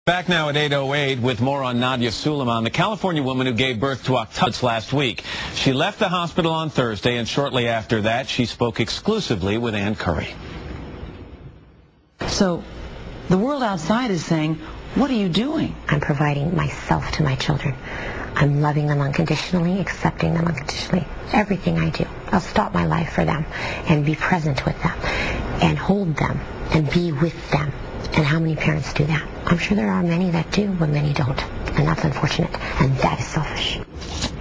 Back now at 8:08 with more on Nadya Suleman, the California woman who gave birth to octuplets last week. She left the hospital on Thursday, and shortly after that, she spoke exclusively with Ann Curry. So the world outside is saying, what are you doing? I'm providing myself to my children. I'm loving them unconditionally, accepting them unconditionally. Everything I do, I'll stop my life for them and be present with them and hold them and be with them. And how many parents do that? I'm sure there are many that do, but many don't. And that's unfortunate. And that is selfish.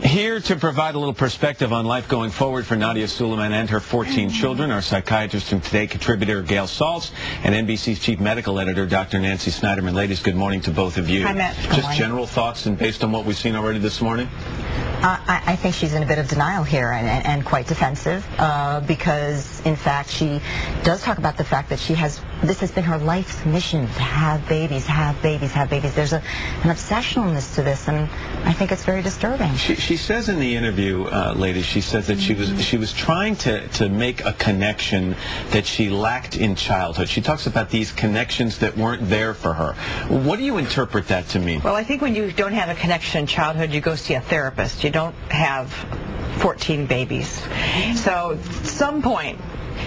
Here to provide a little perspective on life going forward for Nadya Suleman and her 14 children, our psychiatrist and Today contributor Gail Saltz and NBC's chief medical editor Dr. Nancy Snyderman. Ladies, good morning to both of you. Hi, Matt. Just general thoughts and based on what we've seen already this morning? I think she's in a bit of denial here and quite defensive because, in fact, she does talk about the fact that this has been her life's mission, to have babies, have babies, have babies. There's an obsessionalness to this, and I think it's very disturbing. She says in the interview, ladies, she says that she was trying to make a connection that she lacked in childhood. She talks about these connections that weren't there for her. What do you interpret that to mean? Well, I think when you don't have a connection in childhood, you go see a therapist. You don't have 14 babies. So at some point,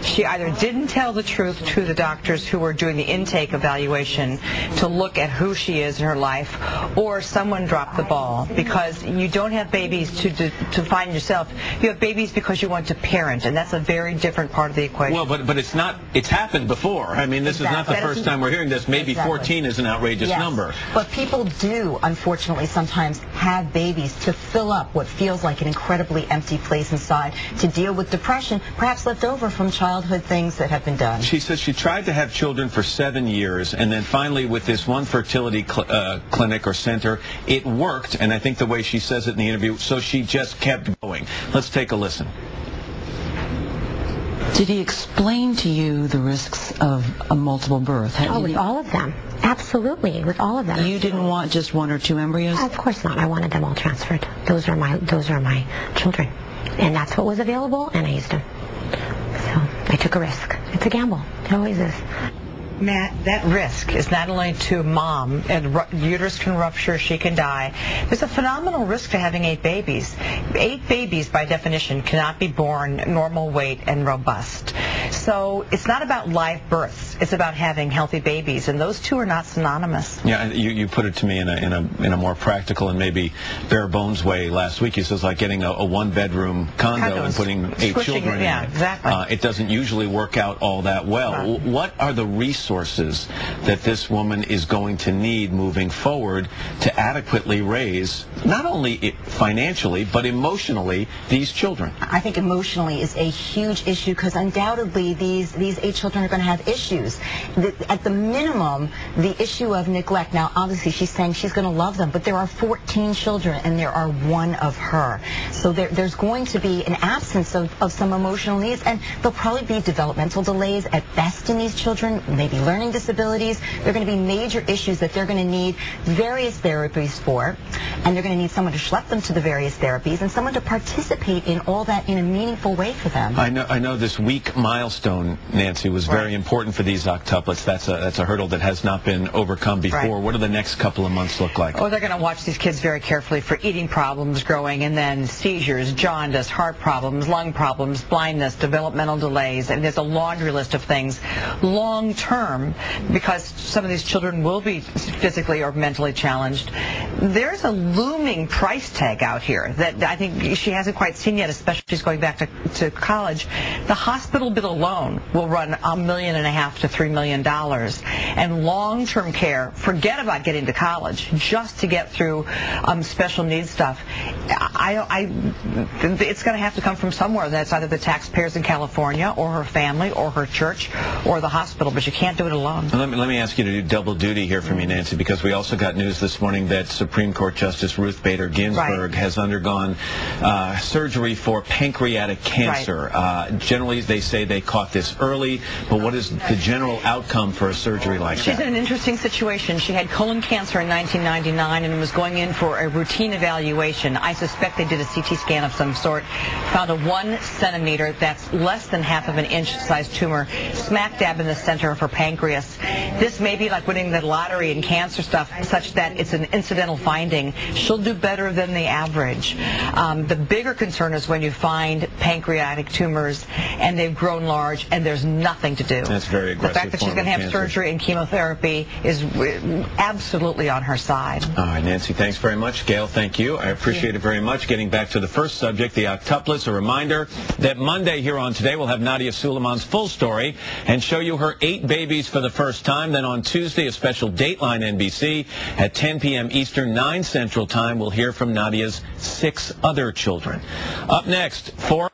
she either didn't tell the truth to the doctors who were doing the intake evaluation to look at who she is in her life, or someone dropped the ball, because you don't have babies to find yourself. You have babies because you want to parent, and that's a very different part of the equation. Well, but it's not. It's happened before. I mean, this is not the first time we're hearing this. Maybe 14 is an outrageous number. But people do, unfortunately, sometimes have babies to fill up what feels like an incredibly empty place inside, to deal with depression, perhaps left over from childhood things that have been done. She says she tried to have children for 7 years, and then finally with this one fertility clinic or center, it worked, and I think the way she says it in the interview, so she just kept going. Let's take a listen. Did he explain to you the risks of a multiple birth? With all of them. Absolutely, with all of them. You didn't want just one or two embryos? Of course not. I wanted them all transferred. Those are my children. And that's what was available, and I used them. So I took a risk. It's a gamble. It always is. Matt, that risk is not only to mom, and uterus can rupture, she can die. There's a phenomenal risk to having 8 babies. 8 babies, by definition, cannot be born normal weight and robust. So it's not about live births. It's about having healthy babies, and those two are not synonymous. Yeah, you put it to me in a more practical and maybe bare bones way last week. You said it's like getting a 1-bedroom condo and putting 8 children in it. Yeah, exactly. It doesn't usually work out all that well. Right. What are the resources that this woman is going to need moving forward to adequately raise, not only financially, but emotionally, these children? I think emotionally is a huge issue, because undoubtedly these 8 children are going to have issues. At the minimum, the issue of neglect. Now, obviously, she's saying she's going to love them, but there are 14 children, and there are 1 of her. So there's going to be an absence of some emotional needs, and there'll probably be developmental delays at best in these children, maybe learning disabilities. There are going to be major issues that they're going to need various therapies for, and they're going to need someone to schlep them to the various therapies and someone to participate in all that in a meaningful way for them. I know this week milestone, Nancy, was very important for these octuplets. That's a hurdle that has not been overcome before. Right. What do the next couple of months look like? Oh, they're going to watch these kids very carefully for eating problems growing, and then seizures, jaundice, heart problems, lung problems, blindness, developmental delays, and there's a laundry list of things long term, because some of these children will be physically or mentally challenged. There's a looming price tag out here that I think she hasn't quite seen yet, especially if she's going back to college. The hospital bill alone will run $1.5 million to $3 million, and long-term care, forget about getting to college, just to get through special needs stuff. It's going to have to come from somewhere. That's either the taxpayers in California, or her family, or her church, or the hospital, but you can't do it alone. Let me ask you to do double duty here for me, Nancy, because we also got news this morning that Supreme Court Justice Ruth Bader Ginsburg has undergone surgery for pancreatic cancer. Generally, they say they cost caught this early, but what is the general outcome for a surgery like that? She's in an interesting situation. She had colon cancer in 1999 and was going in for a routine evaluation. I suspect they did a CT scan of some sort, found a 1 centimeter, that's less than half of an inch sized tumor, smack dab in the center of her pancreas. This may be like winning the lottery in cancer stuff, such that it's an incidental finding. She'll do better than the average. The bigger concern is when you find pancreatic tumors and they've grown large and there's nothing to do. That's very aggressive. The fact that she's going to have surgery and chemotherapy is absolutely on her side. All right, Nancy, thanks very much. Gail, thank you. I appreciate it very much. Getting back to the first subject, the octuplets, a reminder that Monday here on Today we'll have Nadya Suleman's full story and show you her 8 babies for the first time. Then on Tuesday, a special Dateline NBC at 10 p.m. Eastern, 9 Central Time. We'll hear from Nadya's 6 other children. Up next, 4